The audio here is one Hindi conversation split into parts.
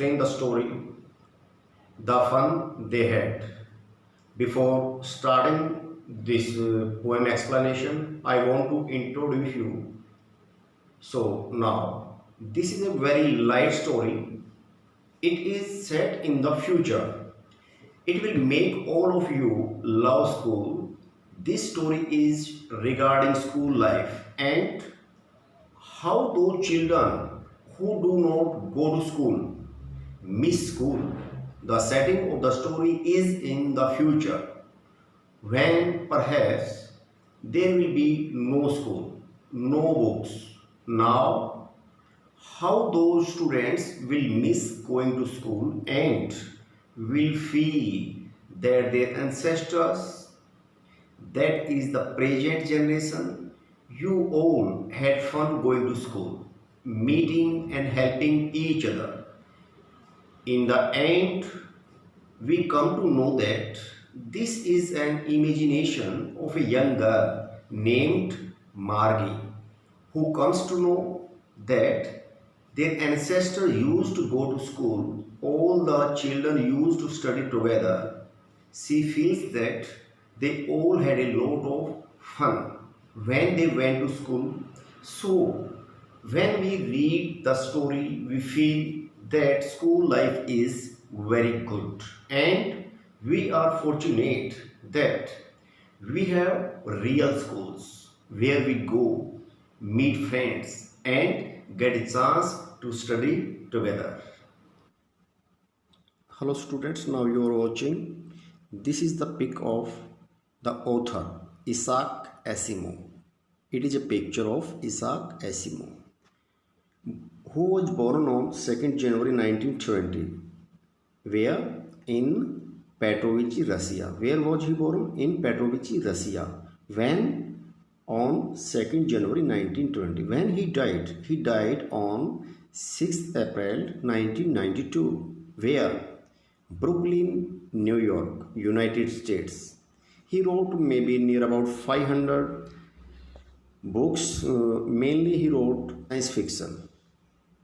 explain the story, the fun they had. Before starting this poem explanation, I want to introduce you. So now, this is a very light story. It is set in the future. It will make all of you love school. This story is regarding school life and how those children who do not go to school miss school. The setting of the story is in the future when perhaps there will be no school, no books. Now, how those students will miss going to school and will feel that their ancestors, that is the present generation, you all had fun going to school, meeting and helping each other. In the end, we come to know that this is an imagination of a young girl named Margie, who comes to know that their ancestors used to go to school, all the children used to study together. She feels that they all had a lot of fun when they went to school. So, when we read the story, we feel that school life is very good, and we are fortunate that we have real schools where we go, meet friends, and get a chance to study together. Hello students, now you are watching. This is the pic of the author Isaac Asimov. It is a picture of Isaac Asimov, who was born on 2nd January 1920. Where? In Petrovichi, Russia. Where was he born? In Petrovichi, Russia. When? On 2nd January 1920. When he died on 6th April 1992. Where? Brooklyn, New York, United States. He wrote maybe near about 500 books. Mainly he wrote science fiction.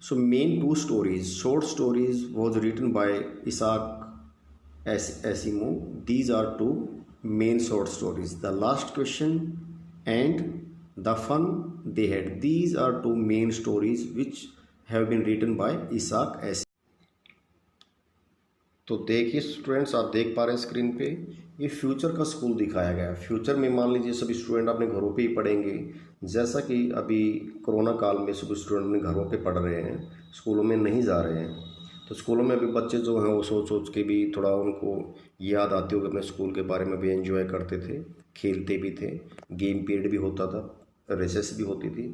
So main two stories, short stories, was written by Isaac Asimov. These are two main short stories. The Last Question and The Fun They Had. These are two main stories which have been written by Isaac Asimov. तो देखिए स्टूडेंट्स, आप देख पा रहे हैं स्क्रीन पे ये फ्यूचर का स्कूल दिखाया गया है। फ्यूचर में मान लीजिए सभी स्टूडेंट अपने घरों पे ही पढ़ेंगे, जैसा कि अभी कोरोना काल में सभी स्टूडेंट अपने घरों पे पढ़ रहे हैं, स्कूलों में नहीं जा रहे हैं। तो स्कूलों में अभी बच्चे जो हैं वो सोच सोच के भी थोड़ा उनको याद आती होगी अपने स्कूल के बारे में, भी एंजॉय करते थे, खेलते भी थे, गेम पीरियड भी होता था, रेसेस भी होती थी।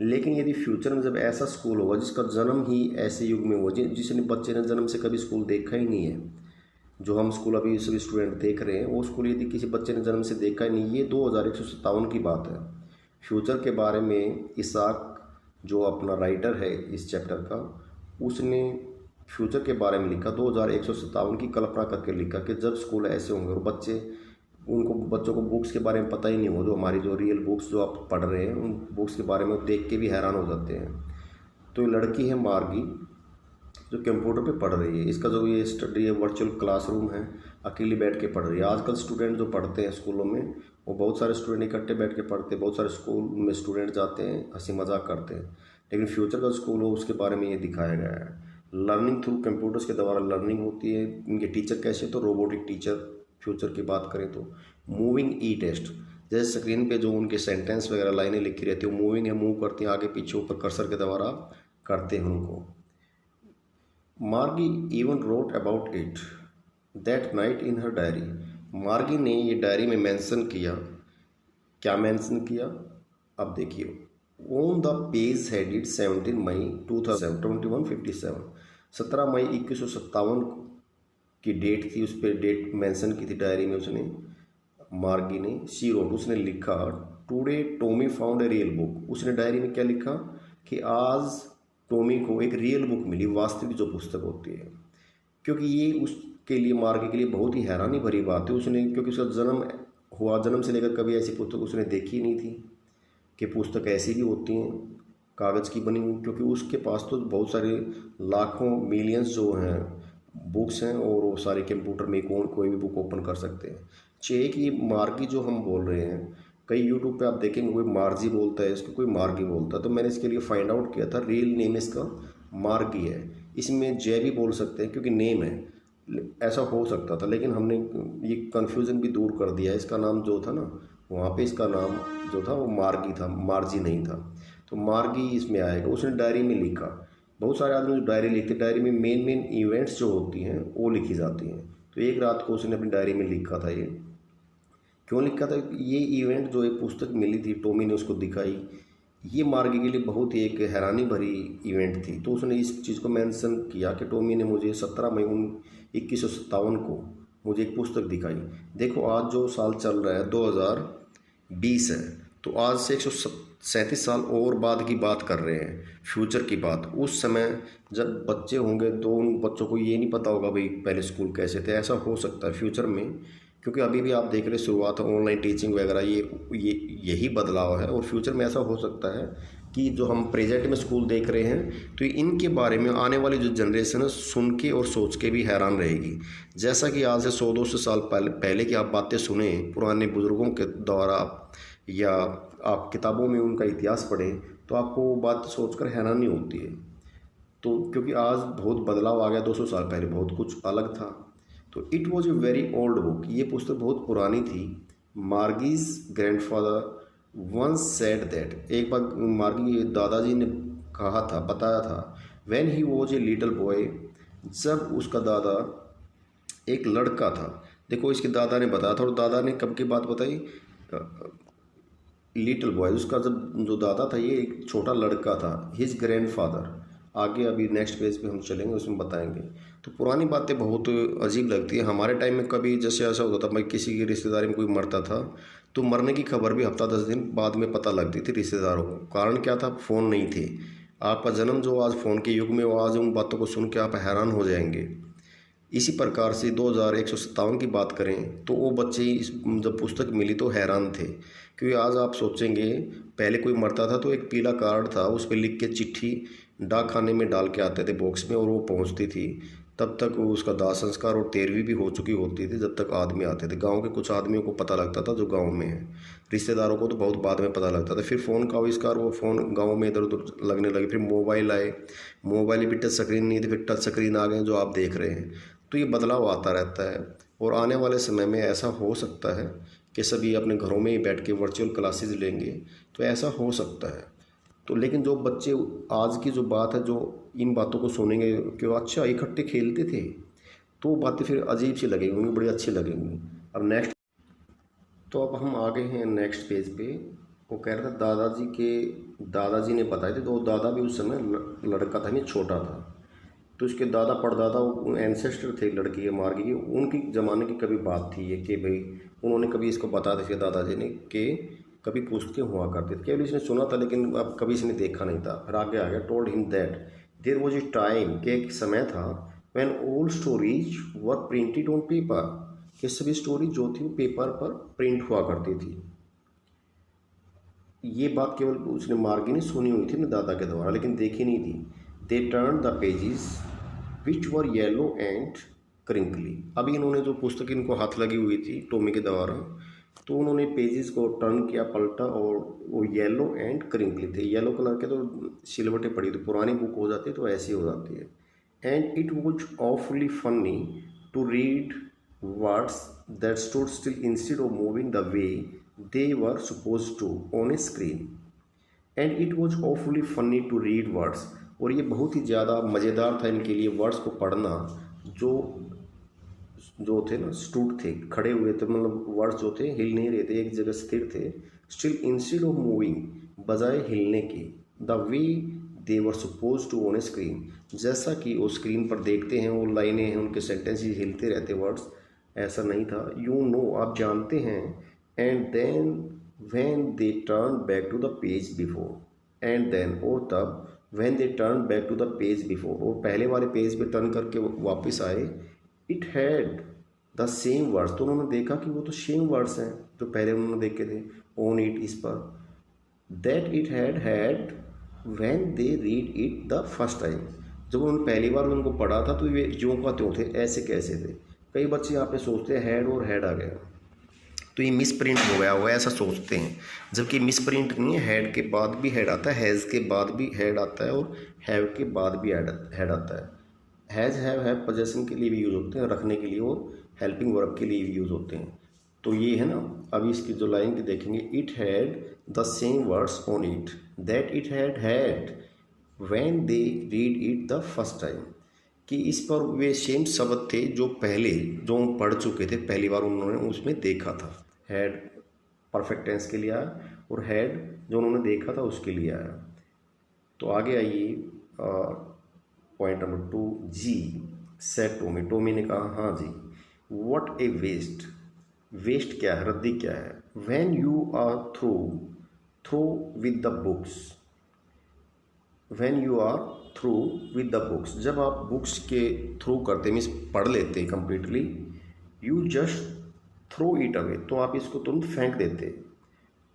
लेकिन यदि फ्यूचर में जब ऐसा स्कूल होगा जिसका जन्म ही ऐसे युग में हुआ जिसने बच्चे ने जन्म से कभी स्कूल देखा ही नहीं है, जो हम स्कूल अभी सभी स्टूडेंट देख रहे हैं वो स्कूल यदि किसी बच्चे ने जन्म से देखा ही नहीं, ये 2157 की बात है। फ्यूचर के बारे में इसाक जो अपना राइटर है इस चैप्टर का, उसने फ्यूचर के बारे में लिखा, 2157 की कल्पना करके लिखा कि जब स्कूल ऐसे होंगे और बच्चों को बुक्स के बारे में पता ही नहीं हो, जो हमारी जो रियल बुक्स जो आप पढ़ रहे हैं उन बुक्स के बारे में देख के भी हैरान हो जाते हैं। तो ये लड़की है मार्गी जो कंप्यूटर पे पढ़ रही है। इसका जो ये स्टडी है वर्चुअल क्लासरूम है, अकेली बैठ के पढ़ रही है। आजकल स्टूडेंट जो पढ़ते हैं स्कूलों में वो बहुत सारे स्टूडेंट इकट्ठे बैठ के पढ़ते हैं, बहुत सारे स्कूल में स्टूडेंट जाते हैं, हंसी मजाक करते हैं। लेकिन फ्यूचर का स्कूल हो उसके बारे में ये दिखाया गया है। लर्निंग थ्रू कंप्यूटर्स के द्वारा लर्निंग होती है। इनके टीचर कैसे, तो रोबोटिक टीचर फ्यूचर की बात करें तो। मूविंग ई टेस्ट, जैसे स्क्रीन पे जो उनके सेंटेंस वगैरह लाइनें लिखी रहती है, मूविंग है, मूव करती हैं आगे पीछे ऊपर कर्सर के द्वारा करते हैं उनको। मार्गी even wrote about it that night in her diary. मार्गी ने ये डायरी में मेंशन किया, क्या मेंशन किया अब देखिए। ऑन द पेज हेडेड 17 मई 2157, 17 मई 2157 की डेट थी, उस पर डेट मेंशन की थी डायरी में उसने, मार्गी ने। शी रोट, उसने लिखा, today Tommy found a real book. उसने डायरी में क्या लिखा कि आज टॉमी को एक रियल बुक मिली, वास्तविक जो पुस्तक होती है। क्योंकि ये उसके लिए, मार्गी के लिए बहुत ही हैरानी भरी बात है। उसने, क्योंकि उसका जन्म हुआ, जन्म से लेकर कभी ऐसी पुस्तक उसने देखी नहीं थी कि पुस्तक ऐसी भी होती हैं। कागज़ की बनी हुई, क्योंकि उसके पास तो बहुत सारे लाखों मिलियंस जो हैं बुक्स हैं, और वो सारे कंप्यूटर में कौन कोई भी बुक ओपन कर सकते हैं। एक ये मार्गी जो हम बोल रहे हैं, कई यूट्यूब पे आप देखेंगे कोई मार्जी बोलता है इसको, कोई मार्गी बोलता है, तो मैंने इसके लिए फाइंड आउट किया था, रियल नेम इसका मार्गी है। इसमें जय भी बोल सकते हैं क्योंकि नेम है, ऐसा हो सकता था, लेकिन हमने ये कन्फ्यूज़न भी दूर कर दिया। इसका नाम जो था ना, वहाँ पे इसका नाम जो था वो मार्गी था, मार्जी नहीं था, तो मार्गी इसमें आएगा। उसने डायरी में लिखा, बहुत सारे आदमी जो डायरी लिखते हैं, डायरी में मेन मेन इवेंट्स जो होती हैं वो लिखी जाती हैं। तो एक रात को उसने अपनी डायरी में लिखा था। ये क्यों लिखा था? ये इवेंट जो एक पुस्तक मिली थी, टॉमी ने उसको दिखाई, ये मार्गी के लिए बहुत ही एक हैरानी भरी इवेंट थी। तो उसने इस चीज़ को मेंशन किया कि टॉमी ने मुझे 17 मई 2157 को मुझे एक पुस्तक दिखाई। देखो आज जो साल चल रहा है 2020 है, तो आज से 137 साल और बाद की बात कर रहे हैं, फ्यूचर की बात। उस समय जब बच्चे होंगे तो उन बच्चों को ये नहीं पता होगा भाई पहले स्कूल कैसे थे। ऐसा हो सकता है फ्यूचर में, क्योंकि अभी भी आप देख रहे शुरुआत है ऑनलाइन टीचिंग वगैरह, ये यही बदलाव है। और फ्यूचर में ऐसा हो सकता है कि जो हम प्रेजेंट में स्कूल देख रहे हैं, तो इनके बारे में आने वाली जो जनरेशन है सुन के और सोच के भी हैरान रहेगी। जैसा कि आज से 100-200 साल पहले की आप बातें सुने पुराने बुज़ुर्गों के द्वारा, या आप किताबों में उनका इतिहास पढ़ें, तो आपको वो बात सोचकर हैरानी होती है। तो क्योंकि आज बहुत बदलाव आ गया, 200 साल पहले बहुत कुछ अलग था। तो it was a very old book, ये पुस्तक बहुत पुरानी थी। मार्गीज ग्रैंडफादर वंस सेड दैट, एक बार मार्गी के दादाजी ने कहा था, बताया था, when he was a little boy, जब उसका दादा एक लड़का था। देखो इसके दादा ने बताया था, और दादा ने कब की बात बताई? लिटिल बॉय, उसका जब जो दादा था ये एक छोटा लड़का था। हिज ग्रैंडफादर, आगे अभी नेक्स्ट पेज पे हम चलेंगे उसमें बताएंगे। तो पुरानी बातें बहुत अजीब लगती है। हमारे टाइम में कभी जैसे ऐसा होता था, भाई किसी की रिश्तेदारी में कोई मरता था तो मरने की खबर भी हफ्ता 10 दिन बाद में पता लगती थी रिश्तेदारों को। कारण क्या था? फ़ोन नहीं थे। आपका जन्म जो आज फ़ोन के युग में, वो आज उन बातों को सुन के आप हैरान हो जाएंगे। इसी प्रकार से 2157 की बात करें तो वो बच्चे इस जब पुस्तक मिली तो हैरान थे, क्योंकि आज आप सोचेंगे पहले कोई मरता था तो एक पीला कार्ड था, उस पर लिख के चिट्ठी डाक खाने में डाल के आते थे बॉक्स में, और वो पहुंचती थी। तब तक उसका दाह संस्कार और तेरहवीं भी हो चुकी होती थी जब तक आदमी आते थे। गांव के कुछ आदमियों को पता लगता था जो गांव में है, रिश्तेदारों को तो बहुत बाद में पता लगता था। फिर फ़ोन का आविष्कार, वो फ़ोन गाँव में इधर उधर लगने लगे। फिर मोबाइल आए, मोबाइल भी टच स्क्रीन नहीं थे, फिर टच स्क्रीन आ गए जो आप देख रहे हैं। तो ये बदलाव आता रहता है, और आने वाले समय में ऐसा हो सकता है कि सभी अपने घरों में ही बैठ के वर्चुअल क्लासेस लेंगे, तो ऐसा हो सकता है। तो लेकिन जो बच्चे आज की जो बात है, जो इन बातों को सुनेंगे कि अच्छा इकट्ठे खेलते थे, तो वो बातें फिर अजीब सी लगेंगी, उन्हें बड़ी अच्छी लगेंगी। अब नेक्स्ट, तो अब हम आ गए हैं नेक्स्ट पेज पे। वो कह रहा था दादाजी ने बताए थे, तो दादा भी उस समय लड़का था, नहीं छोटा था। तो उसके दादा परदादा एंसेस्टर थे लड़की के, मार्गी के, उनकी ज़माने की कभी बात थी ये, कि भाई उन्होंने कभी इसको बताया था इसके दादाजी ने कि कभी पूछते हुआ करते थे। केवल इसने सुना था लेकिन अब कभी इसने देखा नहीं था। फिर आगे आ गया, told him that there was a time, कि एक समय था, when all stories were printed on paper, कि सभी स्टोरी जो थी वो पेपर पर प्रिंट हुआ करती थी। ये बात केवल उसने मार्गी ने सुनी हुई थी अपने दादा के द्वारा, लेकिन देखी नहीं थी। They turn the pages which were yellow and crinkly. अभी इन्होंने जो पुस्तक इनको हाथ लगी हुई थी टॉमी के द्वारा, तो उन्होंने पेजेस को टर्न किया, पलटा, और वो येलो एंड क्रिंकली थे। येलो कलर के तो सिलवटें पड़ी, तो पुरानी बुक हो जाती है तो ऐसी हो जाती है। And it was awfully funny to read words that stood still instead of moving the way they were supposed to on a screen. And it was awfully funny to read words. और ये बहुत ही ज़्यादा मज़ेदार था इनके लिए वर्ड्स को पढ़ना, जो जो थे ना, स्टूड थे, खड़े हुए थे, मतलब वर्ड्स जो थे हिल नहीं रहे थे, एक जगह स्थिर थे। स्टिल इंस्टेड ऑफ मूविंग, बजाय हिलने के, the way they were suppose to on a screen, जैसा कि वो स्क्रीन पर देखते हैं, वो लाइनें हैं, उनके सेंटेंसेस हिलते रहते वर्ड्स, ऐसा नहीं था। यू नो, आप जानते हैं। And then when they turn back to the page before, and then, और तब, when they turn back to the page before, और पहले वाले पेज पे टर्न करके वापस आए, it had the same words, तो उन्होंने देखा कि वो तो सेम वर्ड्स हैं जो पहले उन्होंने देखे थे ऑन इट, इस पर। That it had when they read it the first time, जब उन्होंने पहली बार उनको पढ़ा था तो ये ज्यों का त्यों थे, ऐसे कैसे थे। कई बच्चे यहाँ पे सोचते हैं हैड और हैड आ गया तो ये मिस प्रिंट हो गया हुआ है, ऐसा सोचते हैं, जबकि मिस प्रिंट नहीं है। हैड के बाद भी हैड आता है, हैज़ के बाद भी हैड आता है और हैव के बाद भी हैड आता है। हैज़ हैव पोजेसन के लिए भी यूज़ होते हैं, रखने के लिए, और हेल्पिंग वर्ब के लिए भी यूज़ होते हैं। तो ये है ना, अभी इसकी जो लाइन की देखेंगे, it had the same words on it that it had when they read it the first time, कि इस पर वे सेम शब्द थे जो पहले जो हम पढ़ चुके थे, पहली बार उन्होंने उसमें देखा था। हैड परफेक्ट टेंस के लिए आया और हैड जो उन्होंने देखा था उसके लिए आया। तो आगे आइए पॉइंट नंबर 2 जी। सेड टोमी, टोमी ने कहा हाँ जी। व्हाट ए वेस्ट, वेस्ट क्या है, रद्दी क्या है। When you are through with the books, when you are through with the books, जब आप बुक्स के थ्रू करते मीन्स पढ़ लेते हैं completely, you just throw it away, तो आप इसको तुरंत फेंक देते।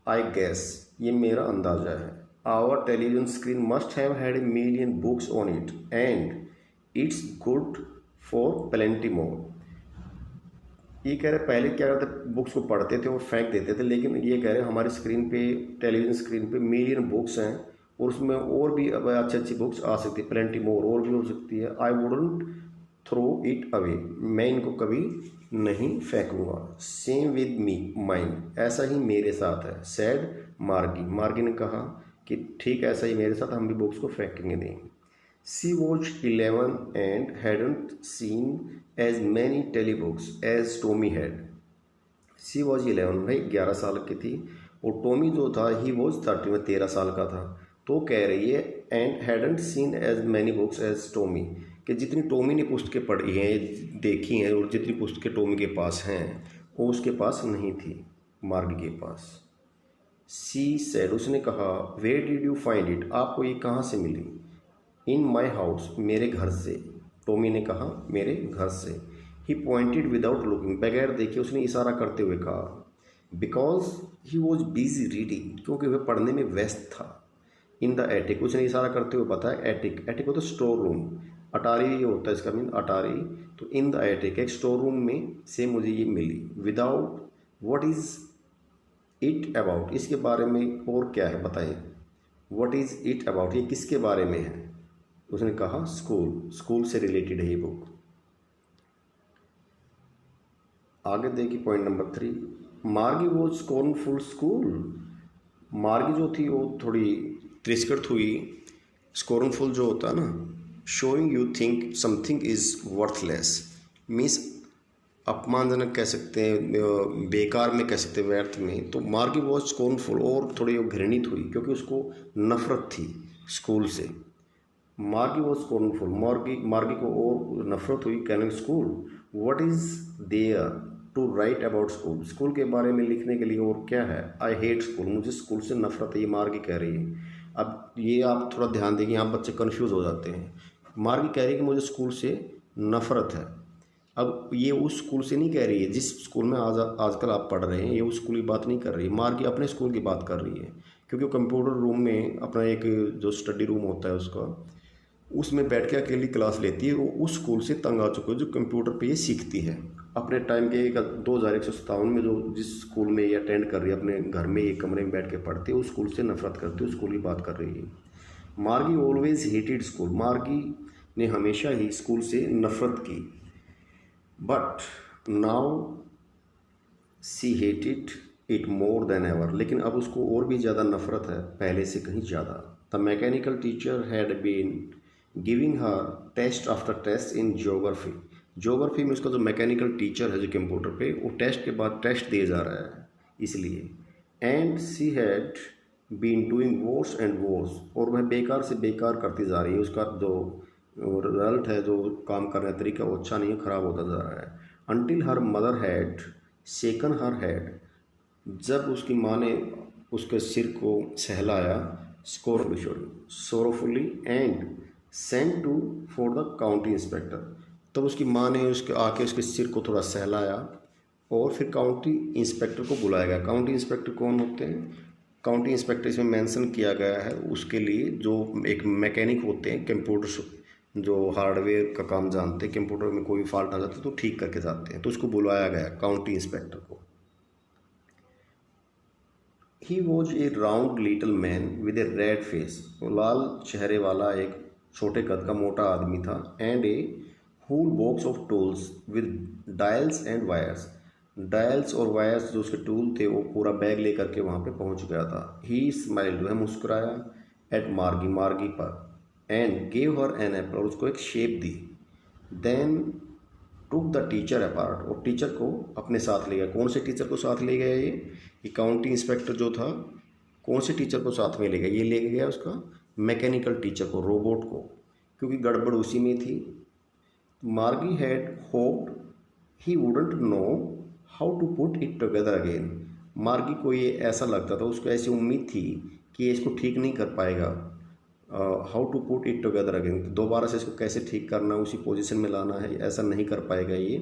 आई गेस, ये मेरा अंदाज़ा है। Our television screen must have had a million books on it and it's good for plenty more. ये कह रहे पहले क्या करते, बुक्स को पढ़ते थे और फेंक देते थे, लेकिन ये कह रहे हमारी स्क्रीन पे, टेलीविज़न स्क्रीन पे मिलियन बुक्स हैं और उसमें और भी अब अच्छी अच्छी बुक्स आ सकती है, प्लेंटी मोर और भी हो सकती है। I wouldn't throw it away, मैं इनको कभी नहीं फेंकूंगा। सेम विद मी माइंड, ऐसा ही मेरे साथ है। सैड मार्गी, मार्गी ने कहा कि ठीक ऐसा ही मेरे साथ, हम भी बुक्स को फेंकेंगे नहीं। She was 11 and hadn't seen as many telly books as Tommy had. She was 11, भाई 11 साल की थी, और टोमी जो था ही वॉज 30, में 13 साल का था। तो कह रही है and hadn't seen as many books as Tommy, कि जितनी टोमी ने पुस्तकें पढ़ी हैं, देखी हैं, और जितनी पुस्तकें टोमी के पास हैं वो उसके पास नहीं थी, मार्ग के पास। सी सेड, उसने कहा where did you find it, आपको ये कहाँ से मिली। इन माई हाउस, मेरे घर से। टोमी ने कहा मेरे घर से। ही पॉइंटेड विदाउट लुकिंग, बगैर देखे उसने इशारा करते हुए कहा। Because he was busy reading, क्योंकि वह पढ़ने में व्यस्त था। इन द एटिक, उसने इशारा करते हुए बताया एटिक, एटिक होता है स्टोर रूम, अटारी ये होता है इसका मीन अटारी। तो इन द एटिक, एक स्टोर रूम में से मुझे ये मिली। Without, what is it about, इसके बारे में और क्या है बताइए। व्हाट इज इट अबाउट, ये किसके बारे में है। उसने कहा स्कूल, स्कूल से रिलेटेड है ये बुक। आगे देखिए पॉइंट नंबर 3, मार्गी वॉज स्कॉर्नफुल स्कूल। मार्गी जो थी वो थोड़ी तिरस्कृत हुई। स्कॉर्नफुल जो होता है ना, showing you think something is worthless, means अपमानजनक कह सकते हैं, बेकार में कह सकते हैं, व्यर्थ में। तो मार्गी वॉज स्कॉर्नफुल, और थोड़ी वो घृणित हुई क्योंकि उसको नफरत थी स्कूल से। मार्गी वॉज स्कॉर्नफुल, मार्गी को और नफरत हुई कहने school. What is there to write about school, school के बारे में लिखने के लिए और क्या है। आई हेट स्कूल, मुझे स्कूल से नफरत है, ये मार्गी कह रही है। अब ये आप थोड़ा ध्यान देंगे, यहाँ बच्चे कन्फ्यूज़ हो जाते हैं। मार्गी कह रही है कि मुझे स्कूल से नफरत है। अब ये उस स्कूल से नहीं कह रही है जिस स्कूल में आजकल आप पढ़ रहे हैं, ये उस स्कूल की बात नहीं कर रही है। मार्गी अपने स्कूल की बात कर रही है, क्योंकि कंप्यूटर रूम में अपना एक जो स्टडी रूम होता है उसका, उसमें बैठ के अकेली क्लास लेती है। वो उस स्कूल से तंग आ चुके हैं जो कंप्यूटर पे ये सीखती है। अपने टाइम के 2157 में जो जिस स्कूल में ये अटेंड कर रही है, अपने घर में एक कमरे में बैठ के पढ़ती है, उस स्कूल से नफरत करती है, उस स्कूल की बात कर रही है। मार्गी ऑलवेज हेटेड स्कूल, मार्गी ने हमेशा ही स्कूल से नफरत की। But now see hated it more than ever, लेकिन अब उसको और भी ज़्यादा नफरत है, पहले से कहीं ज़्यादा। The mechanical teacher had been giving her test after test in geography, geography में उसका जो मैकेनिकल टीचर है जो कंप्यूटर पे, वो टेस्ट के बाद टेस्ट दिए जा रहा है इसलिए। And she had been doing worse and worse, और वह बेकार से बेकार करती जा रही है, उसका जो रिजल्ट है, जो काम करने का तरीका वो अच्छा नहीं है, ख़राब होता जा रहा है। Until her mother had shaken her head, जब उसकी माँ ने उसके सिर को सहलाया, sorrowfully and sent to for the county inspector, तब उसकी माँ ने उसके आके उसके सिर को थोड़ा सहलाया और फिर काउंटी इंस्पेक्टर को बुलाया गया। काउंटी इंस्पेक्टर कौन होते हैं, काउंटी इंस्पेक्टर इसमें मेंशन किया गया है उसके लिए जो एक मैकेनिक होते हैं कंप्यूटर, जो हार्डवेयर का काम जानते हैं, कंप्यूटर में कोई फॉल्ट आ जाता है तो ठीक करके जाते हैं, तो उसको बुलाया गया काउंटी इंस्पेक्टर को। He was a round little man with a red face, लाल चेहरे वाला एक छोटे कद का मोटा आदमी था। And a whole box of tools with dials and wires, dials और वायर्स जो उसके टूल थे वो पूरा बैग लेकर के वहाँ पे पहुँच गया था। ही स्माइल्ड, वह मुस्कुराया, एट मार्गी, मार्गी पर, and gave her an apple, और उसको एक शेप दी। Then took the teacher apart, और टीचर को अपने साथ ले गया। कौन से टीचर को साथ ले गया ये काउंटी इंस्पेक्टर जो था, कौन से टीचर को साथ में ले गया? ये ले गया उसका मैकेनिकल टीचर को, रोबोट को, क्योंकि गड़बड़ उसी में थी। Margie had hoped he wouldn't know how to put it together again. Margie को ये ऐसा लगता था, उसको ऐसी उम्मीद थी कि ये इसको ठीक नहीं कर पाएगा। How to put it together again, दोबारा से इसको कैसे ठीक करना, उसी पोजीशन में लाना है, ऐसा नहीं कर पाएगा ये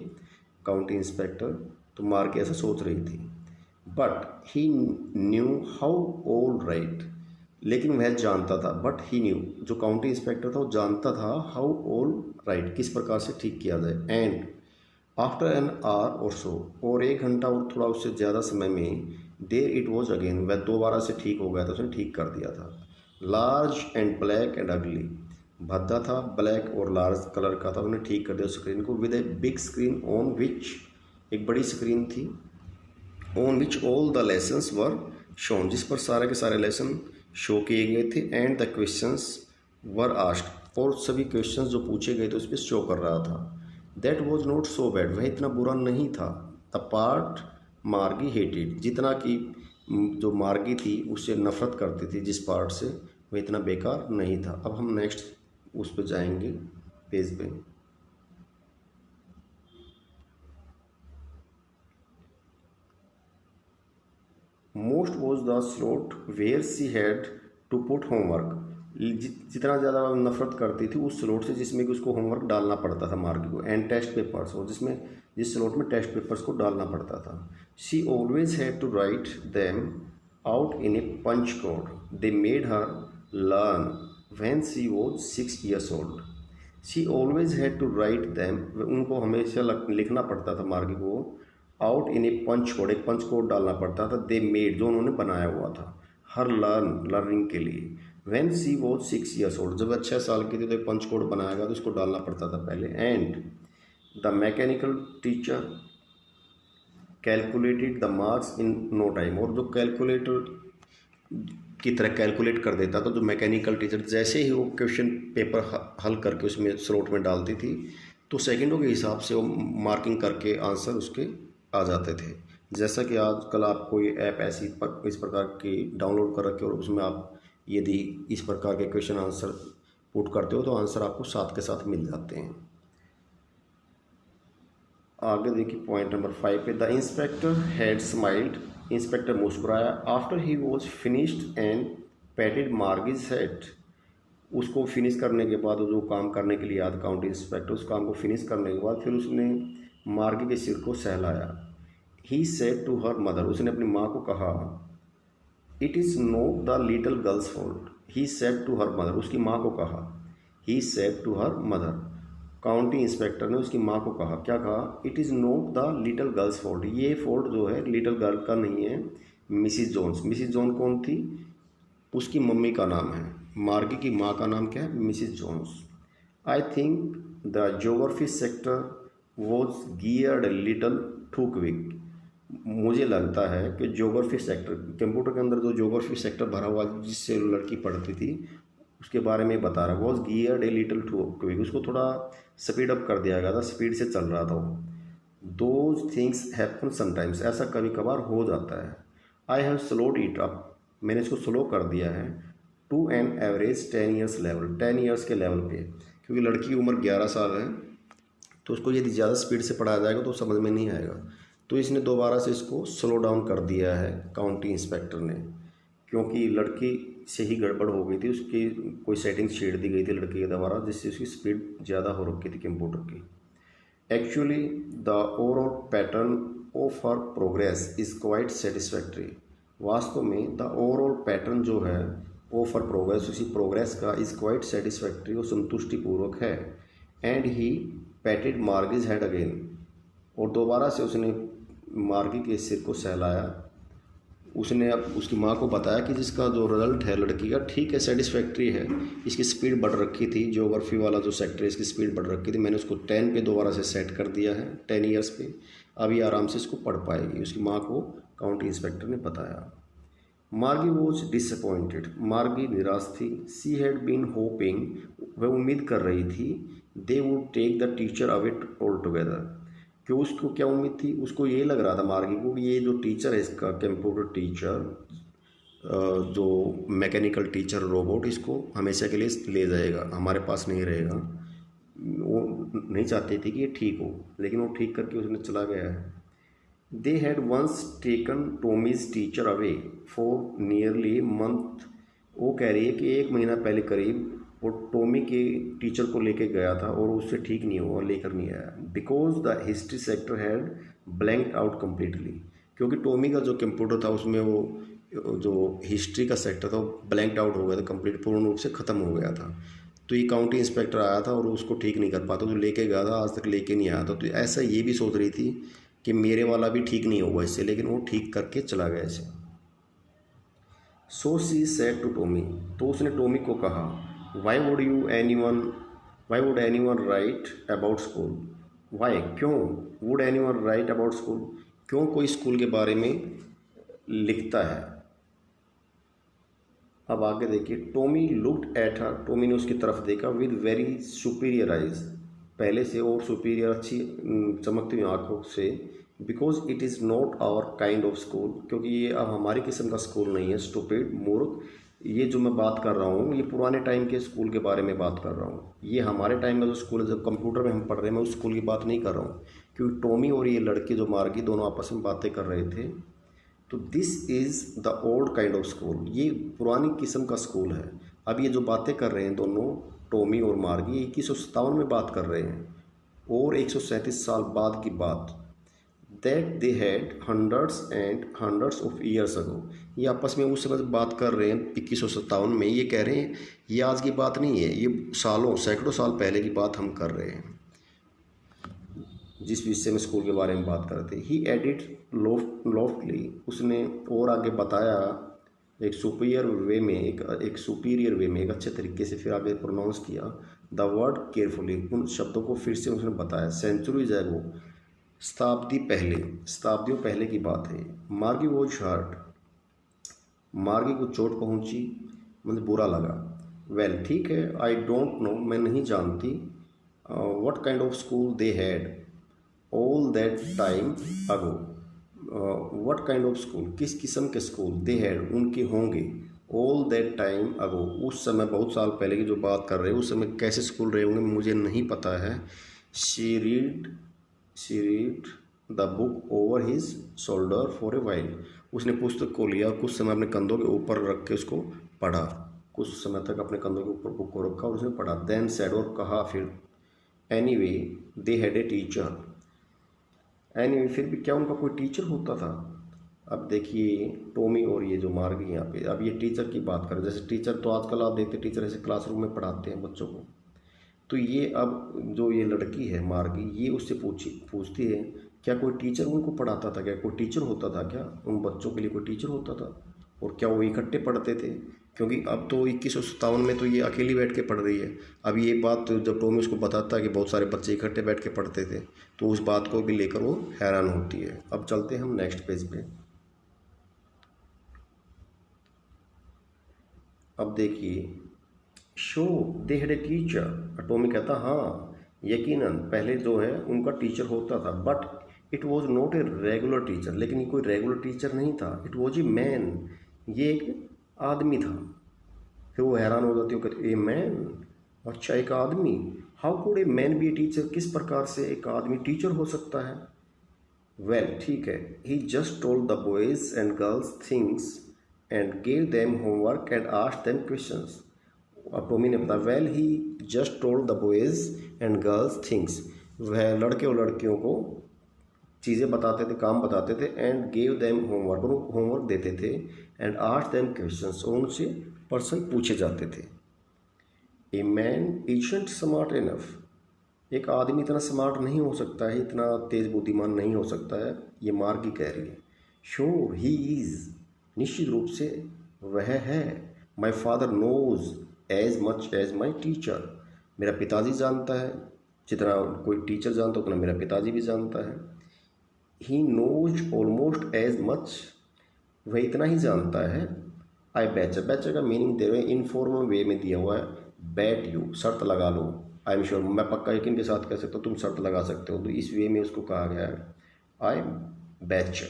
काउंटी इंस्पेक्टर। तो मार्गी ऐसा सोच रही थी। But he knew how all right, लेकिन वह जानता था, बट ही न्यू, जो काउंटी इंस्पेक्टर था वो जानता था हाउ ऑल राइट, किस प्रकार से ठीक किया जाए। एंड आफ्टर एन आवर और सो, और 1 घंटा और थोड़ा उससे ज़्यादा समय में, देर इट वॉज अगेन, वह दोबारा से ठीक हो गया था, उसने ठीक कर दिया था। लार्ज एंड ब्लैक एंड अगली, भद्दा था, ब्लैक और लार्ज कलर का था, उन्हें ठीक कर दिया स्क्रीन को। With a big screen on which, एक बड़ी स्क्रीन थी, on which all the lessons were shown, जिस पर सारे के सारे लेसन शो किए गए थे। And the questions were asked, और सभी क्वेश्चंस जो पूछे गए थे उस पर शो कर रहा था। That was not so bad, वह इतना बुरा नहीं था। द पार्ट मार्गी हेटेड, जितना कि जो मार्गी थी उससे नफरत करती थी, जिस पार्ट से, वह इतना बेकार नहीं था। अब हम नेक्स्ट उस पर जाएंगे पेज पे। Most was the slot where she had to put homework, जितना ज़्यादा नफरत करती थी उस स्लॉट से जिसमें कि उसको होमवर्क डालना पड़ता था मार्गी को। एंड टेस्ट पेपर्स, और जिस स्लॉट में टेस्ट पेपर्स को डालना पड़ता था। She always had to write them out in a punch code, they made her learn when she was 6 years old। She always had to write them, उनको हमेशा लिखना पड़ता था मार्गी को, out in a punch code, एक पंच कोड डालना पड़ता था, दे मेड, जो उन्होंने बनाया हुआ था, हर लर्निंग के लिए। When she was 6 years old, जब 6 साल की थी तो एक पंच कोड बनाएगा तो उसको डालना पड़ता था पहले। And the mechanical teacher calculated the marks in no time, और जो कैलकुलेटर की तरह कैलकुलेट कर देता था, जो मैकेनिकल टीचर जैसे ही वो क्वेश्चन पेपर हल करके उसमें स्लॉट में डालती थी तो सेकंडों के हिसाब से वो मार्किंग करके आंसर उसके आ जाते थे। जैसा कि आजकल आप कोई ऐप ऐसी इस प्रकार की डाउनलोड कर रखे और उसमें आप यदि इस प्रकार के क्वेश्चन आंसर पुट करते हो तो आंसर आपको साथ के साथ मिल जाते हैं। आगे देखिए पॉइंट नंबर 5 पे, the inspector had smiled, inspector मुस्कुराया। After he was finished and patted Margie's head, उसको फिनिश करने के बाद, जो काम करने के लिए आया काउंटी इंस्पेक्टर, उस काम को फिनिश करने के बाद फिर उसने मार्गी के सिर को सहलाया। He said to her mother, उसने अपनी माँ को कहा, it is not the little girl's fault. He said to her mother, उसकी माँ को कहा, he said to her mother, county inspector ने उसकी माँ को कहा, क्या कहा? It is not the little girl's fault, ये फॉल्ट जो है लिटिल गर्ल का नहीं है, मिसिज जोन्स। मिसिज जोन कौन थी? उसकी मम्मी का नाम है, मार्गी की माँ का नाम क्या है? Mrs Jones. I think the geography sector was geared little too quick, मुझे लगता है कि ज्योग्राफी सेक्टर, कंप्यूटर के अंदर जो ज्योग्राफी सेक्टर भरा हुआ जिससे लड़की पढ़ती थी उसके बारे में बता रहा है। Was geared a little too quick, उसको थोड़ा स्पीड अप कर दिया गया था, स्पीड से चल रहा था वो। दोज थिंग्स हैपन समटाइम्स, ऐसा कभी कभार हो जाता है। I have slowed it up, मैंने इसको स्लो कर दिया है, to an average 10 years level, 10 years के लेवल पे, क्योंकि लड़की की उम्र 11 साल है तो उसको यदि ज़्यादा स्पीड से पढ़ाया जाएगा तो समझ में नहीं आएगा। तो इसने दोबारा से इसको स्लो डाउन कर दिया है काउंटी इंस्पेक्टर ने, क्योंकि लड़की से ही गड़बड़ हो गई थी, उसकी कोई सेटिंग छेड़ दी गई थी लड़के के द्वारा जिससे उसकी स्पीड ज़्यादा हो रखी थी कंप्यूटर की। Actually, the overall pattern of her progress is quite satisfactory. वास्तव में द ओवरऑल पैटर्न जो है वो फॉर प्रोग्रेस, उसी प्रोग्रेस का इज़ क्वाइट सेटिस्फैक्ट्री और संतुष्टिपूर्वक है। And he patted Margie's head again, और दोबारा से उसने मार्गी के सिर को सहलाया। उसने अब उसकी माँ को बताया कि जिसका जो रिजल्ट है लड़की का ठीक है, सेटिस्फैक्ट्री है, इसकी स्पीड बढ़ रखी थी, ज्योग्राफी वाला जो सेक्टर है इसकी स्पीड बढ़ रखी थी, मैंने उसको 10 पे दोबारा से सेट कर दिया है, 10 ईयर्स पे, अब ये आराम से इसको पढ़ पाएगी, उसकी माँ को काउंटी इंस्पेक्टर ने बताया। मार्गी वॉज डिसअपॉइंटेड, मार्गी निराश थी। सी हैड बीन होपिंग, वह उम्मीद कर रही थी, they would take the teacher away altogether, क्यों, उसको क्या उम्मीद थी, उसको ये लग रहा था मार्गी को कि ये जो टीचर है इसका कंप्यूटर टीचर, जो मैकेनिकल टीचर रोबोट, इसको हमेशा के लिए ले जाएगा, हमारे पास नहीं रहेगा। वो नहीं चाहती थी कि ये ठीक हो, लेकिन वो ठीक करके उसने चला गया है। They had once taken Tommy's teacher away for nearly month, वो कह रही है कि 1 महीना पहले करीब वो टॉमी के टीचर को लेके गया था और उससे ठीक नहीं हुआ, लेकर नहीं आया। Because the history sector had blanked out completely, क्योंकि टॉमी का जो कंप्यूटर था उसमें वो जो हिस्ट्री का सेक्टर था वो ब्लैंक्ड आउट हो गया था, कंप्लीट पूर्ण रूप से ख़त्म हो गया था। तो ये काउंटी इंस्पेक्टर आया था और उसको ठीक नहीं कर पाता, जो लेके गया था आज तक लेके नहीं आया था। तो ऐसा ये भी सोच रही थी कि मेरे वाला भी ठीक नहीं होगा इससे, लेकिन वो ठीक करके चला गया इसे। So she said to Tommy, तो उसने टॉमी को कहा, why would anyone write about school, why, क्यों, would anyone write about school, क्यों कोई स्कूल के बारे में लिखता है। अब आगे देखिए, Tommy looked at her, Tommy ने उसकी तरफ देखा, विद वेरी सुपीरियर आइज, पहले से और सुपीरियर, अच्छी चमकती हुई आँखों से। Because it is not our kind of school, क्योंकि ये अब हमारी किस्म का स्कूल नहीं है। स्टूपिड, मूर्ख, ये जो मैं बात कर रहा हूँ ये पुराने टाइम के स्कूल के बारे में बात कर रहा हूँ, ये हमारे टाइम का जो स्कूल है जब कंप्यूटर में हम पढ़ रहे हैं, मैं उस स्कूल की बात नहीं कर रहा हूँ। क्योंकि टॉमी और ये लड़की जो मार्गी दोनों आपस में बातें कर रहे थे। तो this is the old kind of school, ये पुरानी किस्म का स्कूल है। अब ये जो बातें कर रहे हैं दोनों, टॉमी और मार्गी, 2157 में बात कर रहे हैं और 137 साल बाद की बात। That they had hundreds and hundreds of years ago, ये आपस में उस समय बात कर रहे हैं 2157 में, ये कह रहे हैं ये आज की बात नहीं है, ये सालों सैकड़ों साल पहले की बात हम कर रहे हैं, जिस विषय में स्कूल के बारे में बात कर रहे थे। ही एडिड लॉफ्टली, उसने और आगे बताया एक सुपीरियर वे में, एक सुपीरियर वे में, एक अच्छे तरीके से, फिर आगे प्रोनाउंस किया द वर्ड केयरफुली, उन शब्दों को फिर से उसने बताया। सेंचुरीज एगो, शताब्दियों पहले की बात है। मार्गी वॉज हर्ट, मार्गी को चोट पहुंची, मुझे बुरा लगा। वेल, ठीक है, आई डोंट नो, मैं नहीं जानती, what kind of school they had all that time ago, what kind of school, किस किस्म के स्कूल, दे हैड उनके होंगे, ऑल दैट टाइम अगो, उस समय बहुत साल पहले की जो बात कर रहे हैं, उस समय कैसे स्कूल रहे होंगे मुझे नहीं पता है। She read the book over his shoulder for a while, उसने पुस्तक को लिया, कुछ समय अपने कंधों के ऊपर रख के उसको पढ़ा, कुछ समय तक अपने कंधों के ऊपर बुक को रखा और उसने पढ़ा। देन सेड, और कहा फिर, anyway they had a teacher, anyway फिर भी क्या उनका कोई टीचर होता था। अब देखिए टॉमी और ये जो मार्गी यहाँ पे, अब ये टीचर की बात करें, जैसे टीचर तो आजकल आप देखते टीचर ऐसे क्लासरूम में पढ़ाते हैं बच्चों को, तो ये अब जो ये लड़की है मार्गी, ये उससे पूछती है क्या कोई टीचर उनको पढ़ाता था, क्या कोई टीचर होता था, क्या उन बच्चों के लिए कोई टीचर होता था, और क्या वो इकट्ठे पढ़ते थे। क्योंकि अब तो 2157 में तो ये अकेली बैठ के पढ़ रही है। अब ये बात तो जब टॉमी उसको बताता है कि बहुत सारे बच्चे इकट्ठे बैठ के पढ़ते थे, तो उस बात को भी लेकर वो हैरान होती है। अब चलते हैं हम नेक्स्ट पेज पे। अब देखिए, show they had a teacher, Tommy कहता हाँ यकीनन पहले जो है उनका टीचर होता था, but it was not a regular teacher, लेकिन ये कोई रेगुलर टीचर नहीं था। इट वॉज ए मैन, ये एक आदमी था। फिर वो हैरान हो जाती है, कहती ए मैन, अच्छा एक आदमी, how could a man B a teacher, किस प्रकार से एक आदमी टीचर हो सकता है। वेल, ठीक है, he just told the boys and girls things and gave them homework and asked them questions. अब टॉमी ने बताया, well he just told the boys and girls things, वह लड़के और लड़कियों को चीज़ें बताते थे, काम बताते थे, एंड गेव देम होमवर्क, उनको होमवर्क देते थे, एंड आस्क्ड देम क्वेश्चंस, और उनसे प्रश्न पूछे जाते थे। A man isn't smart enough, एक आदमी इतना स्मार्ट नहीं हो सकता है, इतना तेज बुद्धिमान नहीं हो सकता है, ये मार्गी कह रही है। श्योर ही इज, निश्चित रूप से वह है। My father knows as much as my teacher, मेरा पिताजी जानता है, जितना कोई टीचर जानता है उतना मेरा पिताजी भी जानता है। He knows almost as much, वह इतना ही जानता है। आई बैचर, बैचर का मीनिंग दे रहे हैं इनफॉर्मल वे में दिया हुआ है, बैट यू, शर्त लगा लो। आई एम श्योर, मैं पक्का यकीन के साथ कह सकता हूँ तुम शर्त लगा सकते हो, तो इस वे में उसको कहा गया है आई बैचर।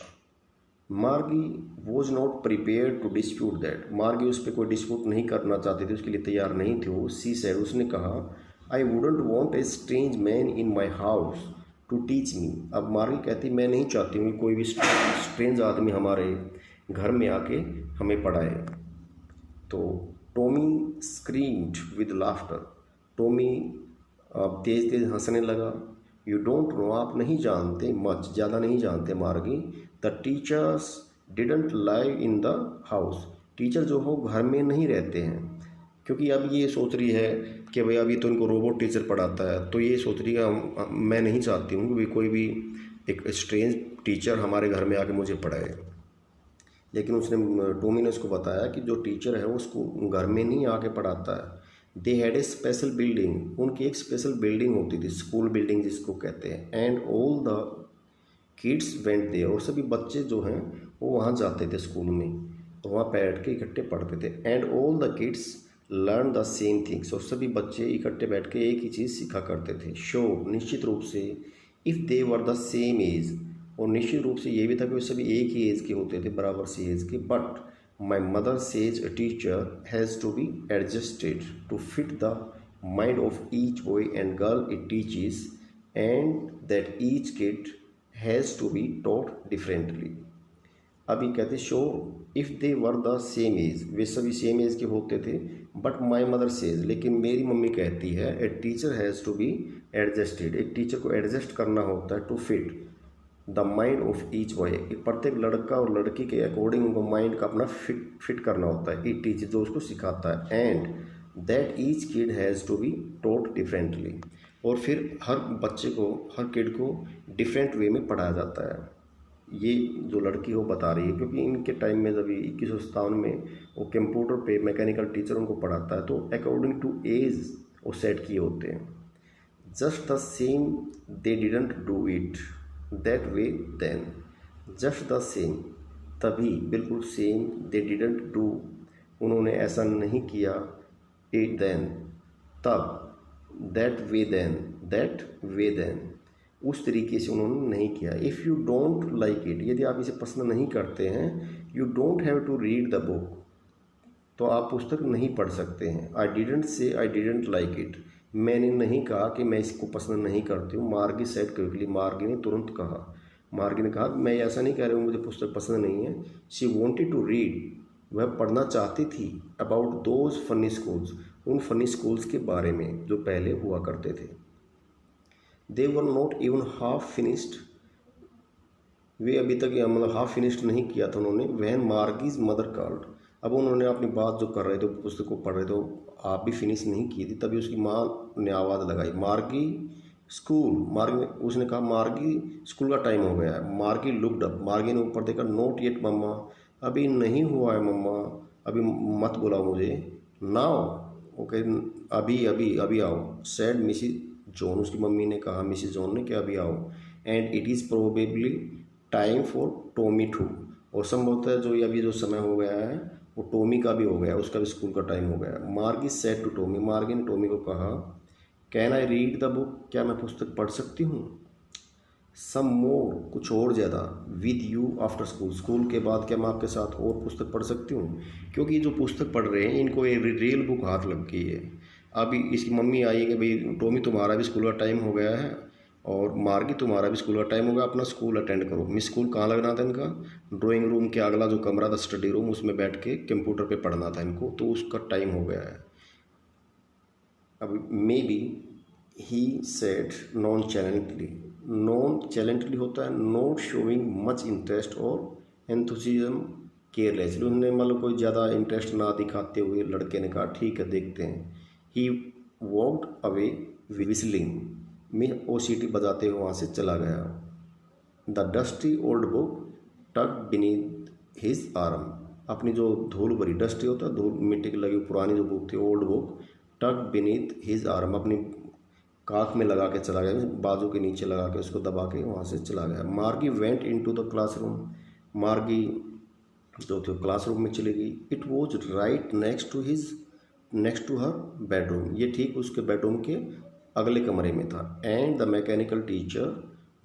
Margie was not prepare to dispute that, Margie उस पर कोई डिस्प्यूट नहीं करना चाहती थी, उसके लिए तैयार नहीं थी वो। सी सेड, उसने कहा I wouldn't want a strange man in my house to teach me. अब मार्गी कहती मैं नहीं चाहती हूँ कि कोई भी स्ट्रेंज आदमी हमारे घर में आके हमें पढ़ाए। तो Tommy screamed with laughter, Tommy तेज तेज हंसने लगा। यू डोंट नो, आप नहीं जानते, मच, ज़्यादा नहीं जानते मार्गी। The teachers didn't live in the house, teacher जो हो घर में नहीं रहते हैं, क्योंकि अब ये सोच रही है कि भाई अभी तो इनको रोबोट टीचर पढ़ाता है, तो ये सोच रही है मैं नहीं चाहती हूँ कि कोई भी एक स्ट्रेंज टीचर हमारे घर में आके मुझे पढ़ाए। लेकिन उसने, टॉमी ने उसको बताया कि जो टीचर है वो उसको घर में नहीं आके पढ़ाता है। They had a special building, उनकी एक स्पेशल बिल्डिंग होती थी, स्कूल बिल्डिंग जिसको कहते हैं। And all the kids went there, और सभी बच्चे जो हैं वो वहाँ जाते थे स्कूल में, और वहाँ बैठ के इकट्ठे पढ़ते थे। And all the kids learn the same things, और सभी बच्चे इकट्ठे बैठ के एक ही चीज़ सीखा करते थे। शो, निश्चित रूप से, if they were the same age, और निश्चित रूप से ये भी था कि वे सभी एक ही एज के होते थे, बराबर सी एज के। But my mother says a teacher has to be adjusted to fit the mind of each boy and girl it teaches, and that each kid has to be taught differently. अभी कहते so if they were the same age, वे सभी सेम एज के होते थे। बट माई मदर सेज, लेकिन मेरी मम्मी कहती है, a teacher has to be adjusted, एक टीचर को एडजस्ट करना होता है, to fit the mind of each boy, एक प्रत्येक लड़का और लड़की के अकॉर्डिंग उनको माइंड का अपना फिट करना होता है, एक टीचर जो उसको सिखाता है। And that each kid has to be taught differently, और फिर हर बच्चे को, हर किड को डिफरेंट वे में पढ़ाया जाता है। ये जो लड़की हो बता रही है, क्योंकि इनके टाइम में जब 2157 में वो कंप्यूटर पे मैकेनिकल टीचर उनको पढ़ाता है, तो अकॉर्डिंग टू एज वो सेट किए होते हैं। Just the same they didn't do it that way then, just the same, तभी, बिल्कुल सेम, दे डिडंट डू, उन्होंने ऐसा नहीं किया, इट देन, तब, दैट वे देन, उस तरीके से उन्होंने नहीं किया। If you don't like it, यदि आप इसे पसंद नहीं करते हैं, you don't have to read the book, तो आप पुस्तक नहीं पढ़ सकते हैं। I didn't say I didn't like it, मैंने नहीं कहा कि मैं इसको पसंद नहीं करती हूँ। मार्गी सेड क्विकली, मार्गी ने तुरंत कहा, मार्गी ने कहा मैं ऐसा नहीं कह रही हूँ मुझे पुस्तक पसंद नहीं है। शी वॉन्टेड टू रीड, वह पढ़ना चाहती थी, अबाउट दोज फनी स्कूल्स, उन फनी स्कूल्स के बारे में जो पहले हुआ करते थे। They were not even half finished, वे अभी तक मतलब हाफ फिनिश्ड नहीं किया था उन्होंने। वहन मार्गीज मदर कॉल्ड, अब उन्होंने अपनी बात जो कर रहे थे, पुस्तक को पढ़ रहे थे, आप भी फिनिश नहीं की थी, तभी उसकी माँ ने आवाज़ लगाई, मार्गी स्कूल। मार्गी, उसने कहा मार्गी स्कूल का टाइम हो गया है। मार्गी लुक्ड अप, मार्गी ने ऊपर देखा, नोट येट मम्मा, अभी नहीं हुआ है मम्मा, अभी मत बुलाओ मुझे। नाउ, ओके, अभी अभी अभी आओ। सैड मिसिज जॉन, उसकी मम्मी ने कहा, मिसिज जॉन ने, कि अभी आओ। And it is probably time for Tommy to, और संभवतः जो ये अभी जो समय हो गया है वो टॉमी का भी हो गया, उसका भी स्कूल का टाइम हो गया। मार्गी सेड टू टॉमी, मार्गी ने टॉमी को कहा, can I read the book, क्या मैं पुस्तक पढ़ सकती हूँ। सम मोर, कुछ और ज़्यादा, with you after school, school के बाद क्या मैं आपके साथ और पुस्तक पढ़ सकती हूँ। क्योंकि ये जो पुस्तक पढ़ रहे हैं इनको एक रियल बुक हाथ लग गई है। अभी इसकी मम्मी आई कि भाई टॉमी तुम्हारा भी स्कूल का टाइम हो गया है, और मार्गी तुम्हारा भी स्कूल का टाइम हो गया, अपना स्कूल अटेंड करो। मिस स्कूल कहाँ लगना था इनका, ड्राइंग रूम के अगला जो कमरा था स्टडी रूम, उसमें बैठ के कंप्यूटर पे पढ़ना था इनको, तो उसका टाइम हो गया है। अब maybe he said nonchalantly, nonchalantly होता है नॉट शोइंग मच इंटरेस्ट और एंथुसिज्म केयरलेसली। उन्होंने मतलब कोई ज़्यादा इंटरेस्ट ना दिखाते हुए लड़के ने कहा ठीक है देखते हैं। ही वॉकड अवे विस्लिंग में ओ सीटी बजाते हुए वहाँ से चला गया। द डस्टी ओल्ड बुक टक बीनीथ हिज आर्म। अपनी जो धूल भरी डस्टी होता है धूल मिट्टी की लगी पुरानी जो बुक थी ओल्ड बुक टक बीनीथ हिज आर्म अपनी काख में लगा के चला गया बाजू के नीचे लगा के उसको दबा के वहाँ से चला गया। मार्गी वेंट इनटू द क्लासरूम। मार्गी जो थी क्लासरूम में चली गई। It was right next to her bedroom. ये ठीक उसके बेडरूम के अगले कमरे में था। And the mechanical teacher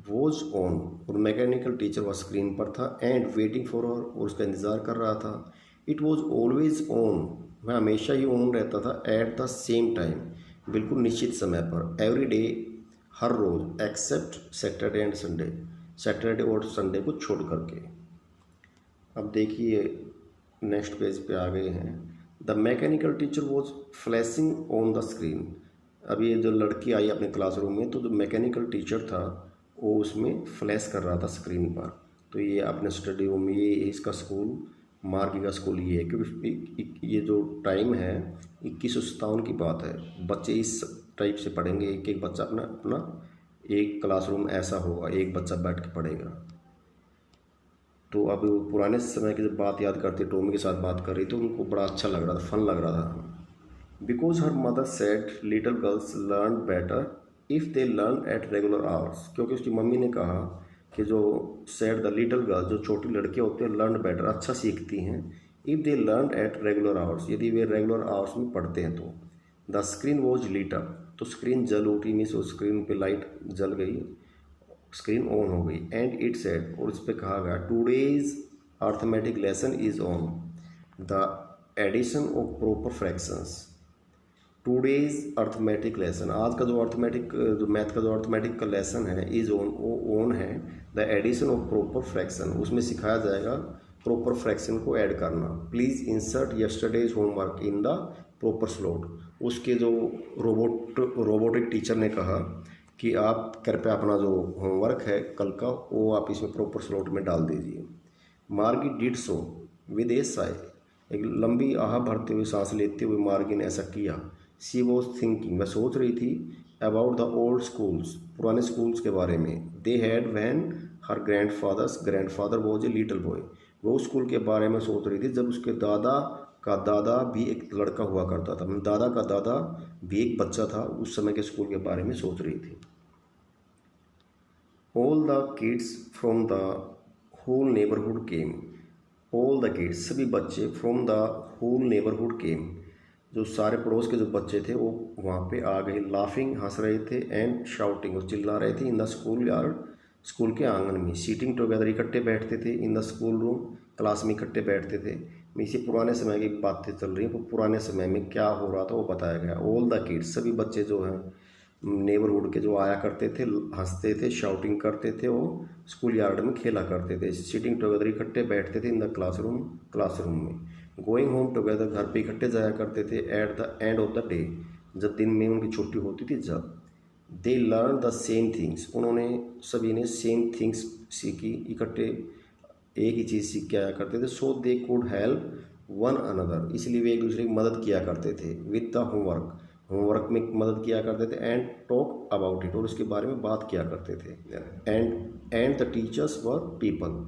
was on और मैकेनिकल टीचर वह स्क्रीन पर था। एंड वेटिंग फॉर हर और उसका इंतज़ार कर रहा था। इट वॉज ऑलवेज ऑन वह हमेशा ही ऑन रहता था। एट द सेम टाइम बिल्कुल निश्चित समय पर। एवरी डे हर रोज़ except Saturday and Sunday Saturday और संडे को छोड़ करके। अब देखिए नेक्स्ट पेज पे आ गए हैं। The mechanical teacher was flashing on the screen. अब ये जो लड़की आई अपने क्लासरूम में तो जो मैकेनिकल टीचर था वो उसमें फ्लैश कर रहा था स्क्रीन पर। तो ये अपने स्टडी रूम में ये इसका स्कूल मार्गी का स्कूल ये है क्योंकि ये जो टाइम है 2157 की बात है। बच्चे इस टाइप से पढ़ेंगे एक एक बच्चा अपना अपना एक क्लासरूम ऐसा होगा एक बच्चा बैठ के पढ़ेगा। तो अब पुराने समय की जब बात याद करते टॉमी के साथ बात कर रही तो उनको बड़ा अच्छा लग रहा था फन लग रहा था। Because her mother said little girls learn better if they learn at regular hours. क्योंकि उसकी मम्मी ने कहा कि जो सेड द लिटिल गर्ल्स जो छोटी लड़कियाँ होती हैं लर्न बेटर अच्छा सीखती हैं if they learn at regular hours यदि वे रेगुलर आवर्स में पढ़ते हैं तो। द स्क्रीन वॉज लीट अप तो स्क्रीन जल उठी मीन्स उस स्क्रीन पे लाइट जल गई स्क्रीन ऑन हो गई। एंड इट सेड और उस पर कहा गया today's arithmetic lesson is on the addition of proper fractions. Today's arithmetic lesson आज का जो अर्थमेटिक जो मैथ का जो अर्थमेटिक का लेसन है इज ऑन वो ऑन है। The addition of proper fraction उसमें सिखाया जाएगा प्रॉपर फ्रैक्शन को ऐड करना। Please insert yesterday's homework in the proper slot. उसके जो रोबोटिक टीचर ने कहा कि आप कृपया अपना जो होमवर्क है कल का वो आप इसमें प्रॉपर स्लॉट में डाल दीजिए। मार्गी डिड सो विद ए साई एक लंबी आह भरते हुए सांस लेते हुए मार्गी ने ऐसा किया। शी वॉज थिंकिंग वह सोच रही थी अबाउट द ओल्ड स्कूल्स पुराने स्कूल्स के बारे में। They had van her grandfather was a little boy वो स्कूल के बारे में सोच रही थी जब उसके दादा का दादा भी एक लड़का हुआ करता था। दादा का दादा भी एक बच्चा था उस समय के स्कूल के बारे में सोच रही थी। All the kids from the whole neighbourhood came all the kids सभी बच्चे from the whole neighbourhood came जो सारे पड़ोस के जो बच्चे थे वो वहाँ पे आ गए। लाफिंग हंस रहे थे एंड शाउटिंग और चिल्ला रहे थे in the school yard school के आंगन में। सीटिंग टुगेदर इकट्ठे बैठते थे in the school room class में इकट्ठे बैठते थे। इसी पुराने समय की बातें चल रही हैं तो पुराने समय में क्या हो रहा था वो बताया गया। ऑल द किड्स सभी बच्चे जो हैं नेबरहुड के जो आया करते थे हंसते थे शाउटिंग करते थे वो स्कूल यार्ड में खेला करते थे। सीटिंग टुगेदर इकट्ठे बैठते थे इन द क्लासरूम में। गोइंग होम टुगेदर घर पे इकट्ठे जाया करते थे। At the end of the day जब दिन में उनकी छुट्टी होती थी जब। They learn the same things उन्होंने सभी ने सेम थिंग्स सीखी इकट्ठे एक ही चीज़ सीख के आया करते थे। So they could help one another इसलिए वे एक दूसरे की मदद किया करते थे। विद द होमवर्क में मदद किया करते थे। एंड टॉक अबाउट इट और उसके बारे में बात किया करते थे। And the teachers were people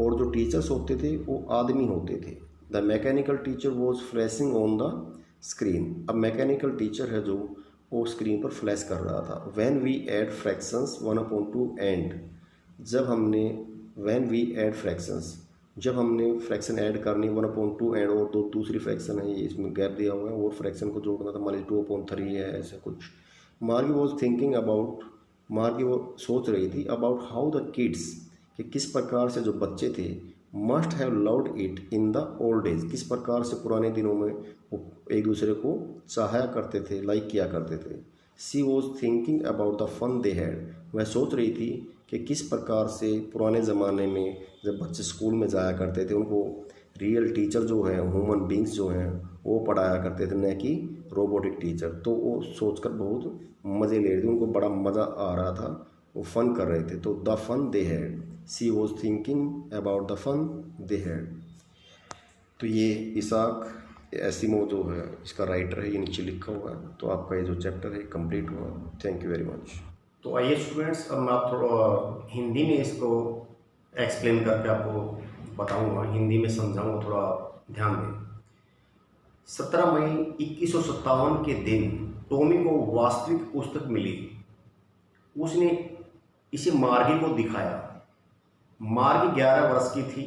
और जो टीचर्स होते थे वो आदमी होते थे। The mechanical teacher was flashing on the screen अब मैकेनिकल टीचर है जो वो स्क्रीन पर फ्लैश कर रहा था। When we add fractions 1/2 and जब हमने व्हेन वी ऐड फ्रैक्शंस जब हमने फ्रैक्शन ऐड करनी 1/2 एंड और दूसरी फ्रैक्शन है ये इसमें गैप दिया हुआ है और फ्रैक्शन को जोड़ना था मान लीजिए 2/3 है ऐसा कुछ। मार्गी वॉज थिंकिंग अबाउट मार्गी वो सोच रही थी अबाउट हाउ द किड्स कि किस प्रकार से जो बच्चे थे must have loved it in the old age किस प्रकार से पुराने दिनों में वो एक दूसरे को चाहा करते थे लाइक किया करते थे। She was thinking about the fun they had वह सोच रही थी कि किस प्रकार से पुराने ज़माने में जब बच्चे स्कूल में जाया करते थे उनको रियल टीचर जो है ह्यूमन बींग्स जो हैं वो पढ़ाया करते थे न कि रोबोटिक टीचर। तो वो सोचकर बहुत मज़े ले रहे थे उनको बड़ा मज़ा आ रहा था वो फन कर रहे थे, तो the fun they had, she was thinking about the fun they had. तो ये इसाक एसिमो जो है इसका राइटर है, ये नीचे लिखा हुआ है। तो आपका ये जो चैप्टर है कंप्लीट हुआ। Thank you very much. तो आइए स्टूडेंट्स, अब मैं आप थोड़ा हिंदी में इसको एक्सप्लेन करके आपको बताऊंगा, हिंदी में समझाऊंगा, थोड़ा ध्यान दें। 17 मई 2157 के दिन टॉमी को वास्तविक पुस्तक मिली। उसने इसे मार्गी को दिखाया। मार्गी 11 वर्ष की थी।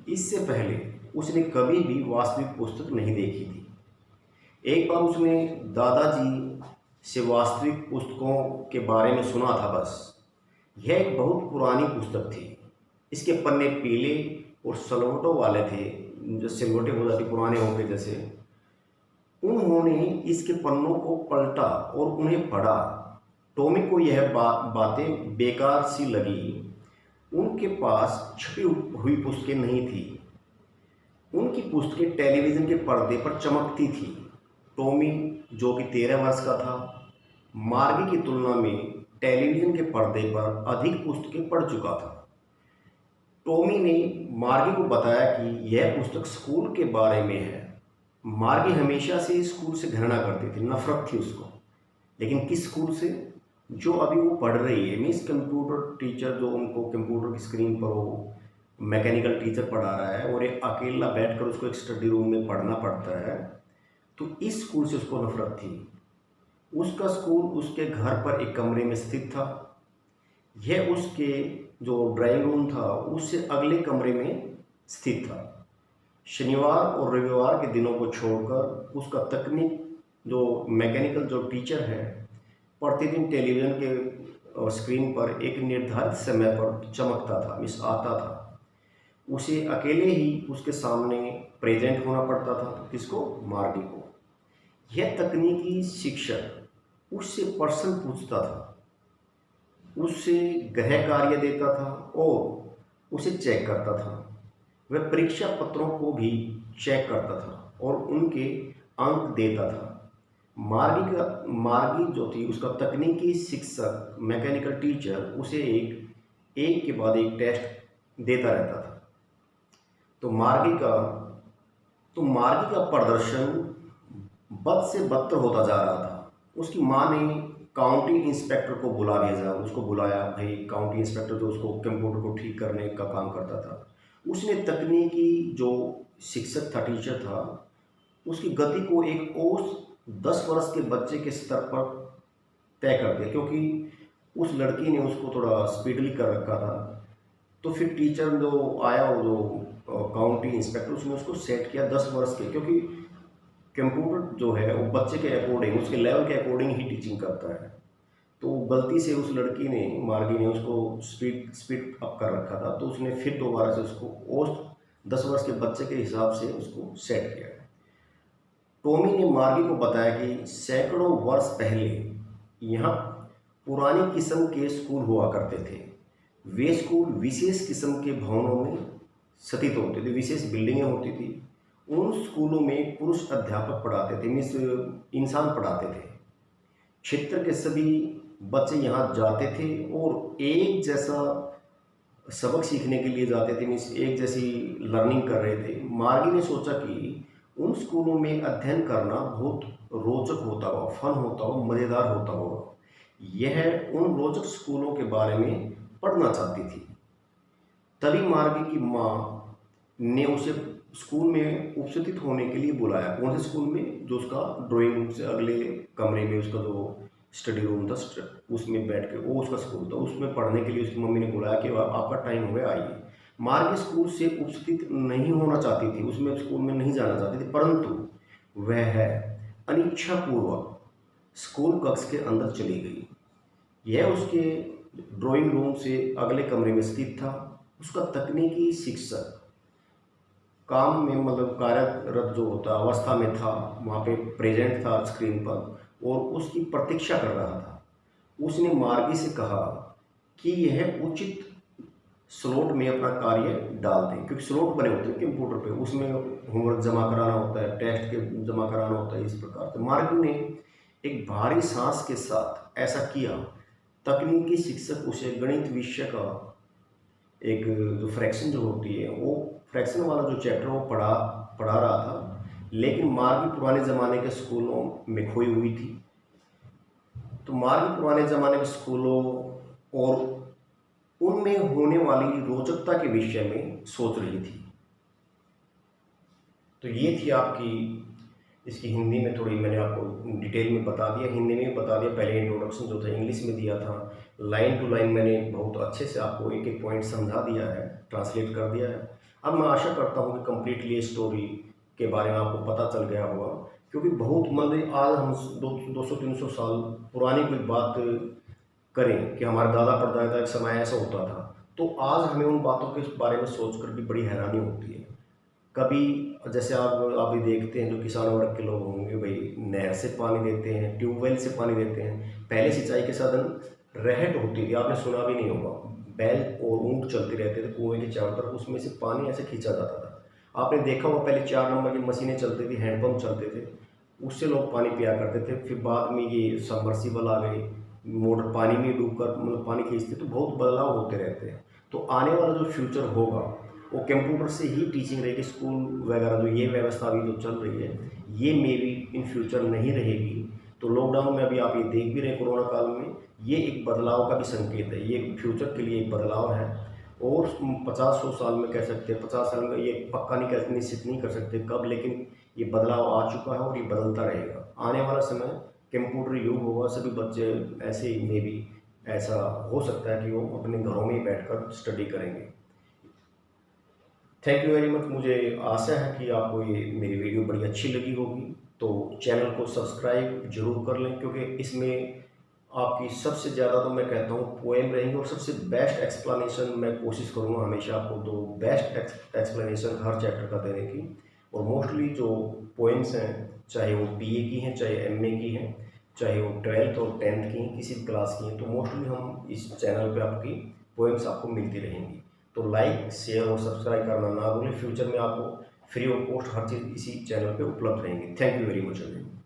इससे पहले उसने कभी भी वास्तविक पुस्तक नहीं देखी थी। एक बार उसने दादाजी से वास्तविक पुस्तकों के बारे में सुना था बस। यह एक बहुत पुरानी पुस्तक थी। इसके पन्ने पीले और सलवटों वाले थे, जो सिलवटें हो जाती पुराने होंगे जैसे। उन्होंने इसके पन्नों को पलटा और उन्हें पढ़ा। टॉमी को यह बातें बेकार सी लगी। उनके पास छपी हुई पुस्तकें नहीं थी। उनकी पुस्तकें टेलीविज़न के पर्दे पर चमकती थी। टॉमी, जो कि 13 वर्ष का था, मार्गी की तुलना में टेलीविज़न के पर्दे पर अधिक पुस्तकें पढ़ चुका था। टॉमी ने मार्गी को बताया कि यह पुस्तक स्कूल के बारे में है। मार्गी हमेशा से स्कूल से घृणा करती थी, नफरत थी उसको। लेकिन किस स्कूल से? जो अभी वो पढ़ रही है, मीन्स कंप्यूटर टीचर, जो उनको कंप्यूटर की स्क्रीन पर वो मैकेनिकल टीचर पढ़ा रहा है और एक अकेला बैठकर उसको एक स्टडी रूम में पढ़ना पड़ता है। तो इस स्कूल से उसको नफरत थी। उसका स्कूल उसके घर पर एक कमरे में स्थित था। यह उसके जो ड्राइंग रूम था उससे अगले कमरे में स्थित था। शनिवार और रविवार के दिनों को छोड़कर उसका तकनीक जो मैकेनिकल जो टीचर है प्रतिदिन टेलीविज़न के स्क्रीन पर एक निर्धारित समय पर चमकता था, मिस आता था। उसे अकेले ही उसके सामने प्रेजेंट होना पड़ता था। किसको? मार्गी को। यह तकनीकी शिक्षक उससे प्रश्न पूछता था, उससे गृह कार्य देता था और उसे चेक करता था। वह परीक्षा पत्रों को भी चेक करता था और उनके अंक देता था। मार्गी जो थी उसका तकनीकी शिक्षक मैकेनिकल टीचर उसे एक के बाद एक टेस्ट देता रहता था। तो मार्गी का प्रदर्शन बद से बदतर होता जा रहा था। उसकी माँ ने काउंटी इंस्पेक्टर को उसको बुलाया। भाई काउंटी इंस्पेक्टर जो उसको कंप्यूटर को ठीक करने का काम करता था, उसने तकनीकी जो शिक्षक था, टीचर था, उसकी गति को एक और 10 वर्ष के बच्चे के स्तर पर तय कर दिया, क्योंकि उस लड़की ने उसको थोड़ा स्पीडली कर रखा था। तो फिर टीचर जो आया, वो जो काउंटी इंस्पेक्टर, उसने उसको सेट किया 10 वर्ष के, क्योंकि कंप्यूटर जो है वो बच्चे के अकॉर्डिंग, उसके लेवल के अकॉर्डिंग ही टीचिंग करता है। तो गलती से उस लड़की ने, मार्गी ने उसको स्पीड अप कर रखा था। तो उसने फिर दोबारा से उसको और 10 वर्ष के बच्चे के हिसाब से उसको सेट किया। टॉमी ने मार्गी को बताया कि सैकड़ों वर्ष पहले यहाँ पुरानी किस्म के स्कूल हुआ करते थे। वे स्कूल विशेष किस्म के भवनों में स्थित होते थे, विशेष बिल्डिंगें होती थी। उन स्कूलों में पुरुष अध्यापक पढ़ाते थे, मीन्स इंसान पढ़ाते थे। क्षेत्र के सभी बच्चे यहाँ जाते थे और एक जैसा सबक सीखने के लिए जाते थे, मीन्स एक जैसी लर्निंग कर रहे थे। मार्गी ने सोचा कि उन स्कूलों में अध्ययन करना बहुत रोचक होता होगा, फन होता होगा, मज़ेदार होता होगा। यह उन रोचक स्कूलों के बारे में पढ़ना चाहती थी। तभी मार्गी की माँ ने उसे स्कूल में उपस्थित होने के लिए बुलाया। कौन से स्कूल में? जो उसका ड्राइंग रूम से अगले कमरे में उसका जो स्टडी रूम था, उसमें बैठ के, वो उसका स्कूल था, उसमें पढ़ने के लिए उसकी मम्मी ने बुलाया कि आपका टाइम हो गया, आइए। मार्गी स्कूल से उपस्थित नहीं होना चाहती थी, उसमें स्कूल में नहीं जाना चाहती थी, परंतु वह अनिच्छापूर्वक स्कूल कक्ष के अंदर चली गई। यह उसके ड्राइंग रूम से अगले कमरे में स्थित था। उसका तकनीकी शिक्षक काम में, मतलब कार्यरत जो होता अवस्था में था, वहाँ पे प्रेजेंट था स्क्रीन पर और उसकी प्रतीक्षा कर रहा था। उसने मार्गी से कहा कि यह उचित स्लॉट में अपना कार्य डाल दें, क्योंकि स्लॉट बने होते हैं कंप्यूटर पे, उसमें होमवर्क जमा कराना होता है, टेस्ट के जमा कराना होता है। इस प्रकार से मार्गी ने एक भारी सांस के साथ ऐसा किया। तकनीकी शिक्षक उसे गणित विषय का एक जो फ्रैक्शन जो होती है वो फ्रैक्शन वाला जो चैप्टर वो पढ़ा रहा था, लेकिन मार्गी पुराने ज़माने के स्कूलों में खोई हुई थी। तो मार्गी पुराने ज़माने के स्कूलों और उनमें होने वाली रोचकता के विषय में सोच रही थी। तो ये थी आपकी इसकी हिंदी में थोड़ी मैंने आपको डिटेल में बता दिया, हिंदी में भी बता दिया। पहले इंट्रोडक्शन जो था इंग्लिश में दिया था, लाइन टू लाइन मैंने बहुत अच्छे से आपको एक एक पॉइंट समझा दिया है, ट्रांसलेट कर दिया है। अब मैं आशा करता हूँ कि कम्प्लीटली स्टोरी के बारे में आपको पता चल गया होगा, क्योंकि बहुत मतलब आज हम 200-300 साल पुरानी कोई बात करें कि हमारे दादा परदादा एक समय ऐसा होता था, तो आज हमें उन बातों के बारे में सोच कर भी बड़ी हैरानी होती है। कभी जैसे आप अभी देखते हैं जो किसान वर्ग के लोग होंगे, भाई नहर से पानी देते हैं, ट्यूबवेल से पानी देते हैं। पहले सिंचाई के साधन रहट होती थी, आपने सुना भी नहीं होगा, बैल और ऊँट चलते रहते थे कुएं के चारों तरफ, उसमें से पानी ऐसे खींचा जाता था। आपने देखा होगा पहले 4 नंबर की मशीनें चलती थी, हैंडपम्प चलते थे, उससे लोग पानी पिया करते थे। फिर बाद में ये सबमर्सिबल आ गए, मोटर पानी में डूबकर मतलब पानी खींचते, तो बहुत बदलाव होते रहते हैं। तो आने वाला जो फ्यूचर होगा वो कंप्यूटर से ही टीचिंग रहेगी। स्कूल वगैरह जो ये व्यवस्था अभी जो चल रही है, ये मे बी इन फ्यूचर नहीं रहेगी। तो लॉकडाउन में अभी आप ये देख भी रहे हैं कोरोना काल में, ये एक बदलाव का भी संकेत है, ये फ्यूचर के लिए एक बदलाव है। और 50-100 साल में कह सकते हैं, 50 साल में ये पक्का नहीं कह निश्चित नहीं कर सकते कब, लेकिन ये बदलाव आ चुका है और ये बदलता रहेगा। आने वाला समय कंप्यूटर युग होगा, सभी बच्चे ऐसे मे बी ऐसा हो सकता है कि वो अपने घरों में ही बैठकर स्टडी करेंगे। Thank you very much. मुझे आशा है कि आपको ये मेरी वीडियो बड़ी अच्छी लगी होगी, तो चैनल को सब्सक्राइब जरूर कर लें, क्योंकि इसमें आपकी सबसे ज़्यादा तो मैं कहता हूँ पोएम रहेंगे और सबसे बेस्ट एक्सप्लेनेशन मैं कोशिश करूँगा हमेशा आपको दो बेस्ट एक्सप्लेनेशन हर चैप्टर का देने की। और मोस्टली जो पोएम्स हैं, चाहे वो बीए की हैं, चाहे एमए की हैं, चाहे वो 12th और 10th की हैं, किसी भी क्लास की हैं, तो मोस्टली हम इस चैनल पे आपकी पोएम्स आपको मिलती रहेंगी। तो लाइक, शेयर और सब्सक्राइब करना ना भूलें। फ्यूचर में आपको फ्री ऑफ कॉस्ट हर चीज़ इसी चैनल पे उपलब्ध रहेंगी। Thank you very much again.